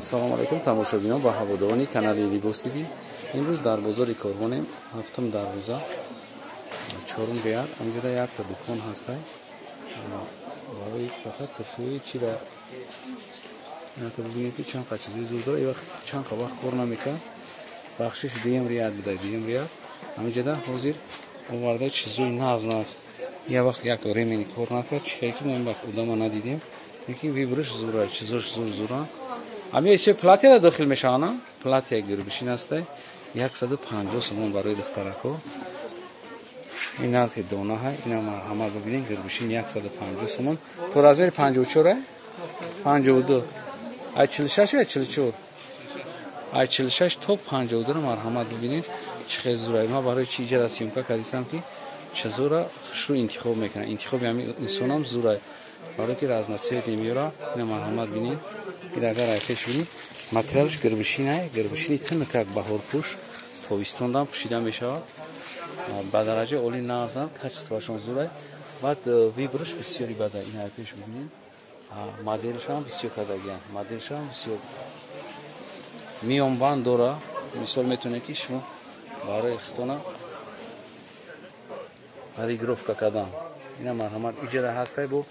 салом алайкум тамошобинон ба ҳаводорони канали Libos TV. имрӯз дар бозори Корвонем, ҳафтум дарвоза, чорум реал. Амҷода якта дукон ҳастай барои фақат куртуи чира бибинед ки чанд қа чизи зур дора. Чанд қа вақт кор намекард. бахшиш 2 реал будай, 2 реал. Амҷода ҳозир оварда чизои наз я вақт як ремени кор накард. чихе ки мо ин вақт одама надидем, лекин вибриш зура, чизош зура. Ами есе платия дохил мешаванд. Платия гирбишин ҳастай 150 сомон барои духтарако. ин нархи дона ҳай. Ина марҳамат бибинед, гирбишин 150 сомон. То размери 54 52. Ай 46 ай 44. Ай 46 то 52 марҳамат бибинед. чихе зура. Ма барои чи иҷара сёмка кардистам ки чизора хушру интихоб мекунам. Интихоби ами инсонам зура. барои ки разносият меёра. Ина марҳамат бинед. ин агар айхеш бинед, материалш гирбишинай, гирбишини тин как баҳорпӯш тобистондан пӯшида мешавад. ба дараҷаи оли назар качествашон зурай. баъд вибраш бисёри бадай. ин айхеш бибинед. моделшам бисёр кадагиан. моделшам бисёр миёнбанд дора. мисол метавонед ки шумо барои хитона париграфка кардан. ина марҳамат иҷара ҳастай бо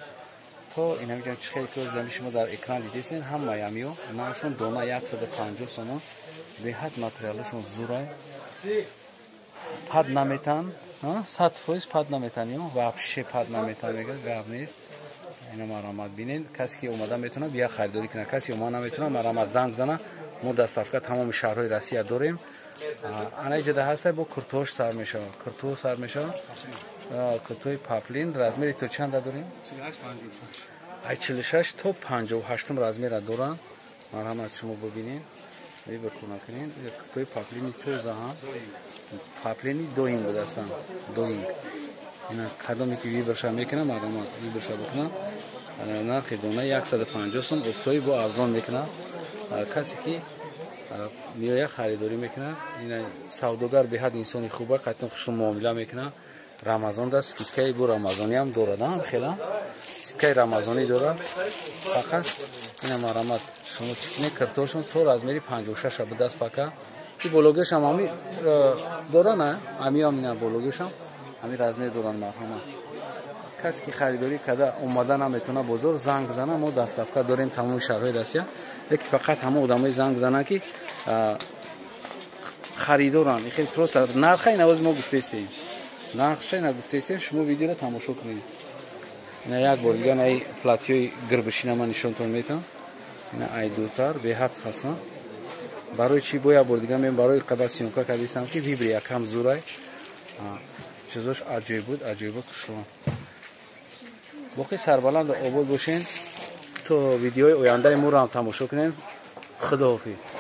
ин ҳамҷон чихе ки зами шумо дар экран дидесен ҳамаи амиё нашон дона 150 сомон. беҳад материалашон зурай. пад наметан, 100% пад наметан ё вообще пад наметан мегӯяд, гап нест. ина марҳамат бинед. касе ки омада метавона бия харидорӣ кунад. касе омада наметавона марҳамат занг зана. мо доставка тамоми шаҳрҳои Россия дорем. ана иҷода ҳастай бо куртуош сар мешавад. Куртуо сар мешавад. куртуои паплин размери то чанда дорем? 46 то 58 размера доранд. марҳамат шумо бибинед. вибр кунакунед. куртуои паплини тоза ҳам. паплини доинг будастанд. доинг. ина кадоме ки вибрша мекунад, марҳамат вибрша бикунад. нархи дона 150 сом. офтои бо арзон мекунад. касе ки миёя харидорӣ мекунад. ина савдогар беҳад инсони хуба, қайтон хушру муомила мекунад. рамазон да скидкаи бо рамазонӣ ҳам дорад. хела скидкаи рамазонӣ дорад. фақат ина марҳамат шумо не картошон то размери 56 будаст пака. ки бологешам ами дорана. амиам ина бологешам ами размер доранд. марҳамат касе ки харидорӣ када омада наметавона бозор занг зана. мо доставка дорем тамоми шаҳрҳои Россия. лекин фақат ҳама одамои занг зананд ки харидоранд. хеле просто нарха ина оз мо гуфтестем. нархша ина гуфтестем. шумо видеоро тамошо кунед. ина як бор дига ай платиёи гирбишина ман нишонтон метавам. ина ай дутар беҳад хасон. барои чи бо як бор дига мем барои қаба сёмка кардистам ки вибри якам зурай. чизош аҷоиб буд, аҷоибот хушрон. боқи сарбаланду обод бошен. то видеои ояндаи моро ҳам тамошо кунед. худоҳофиз.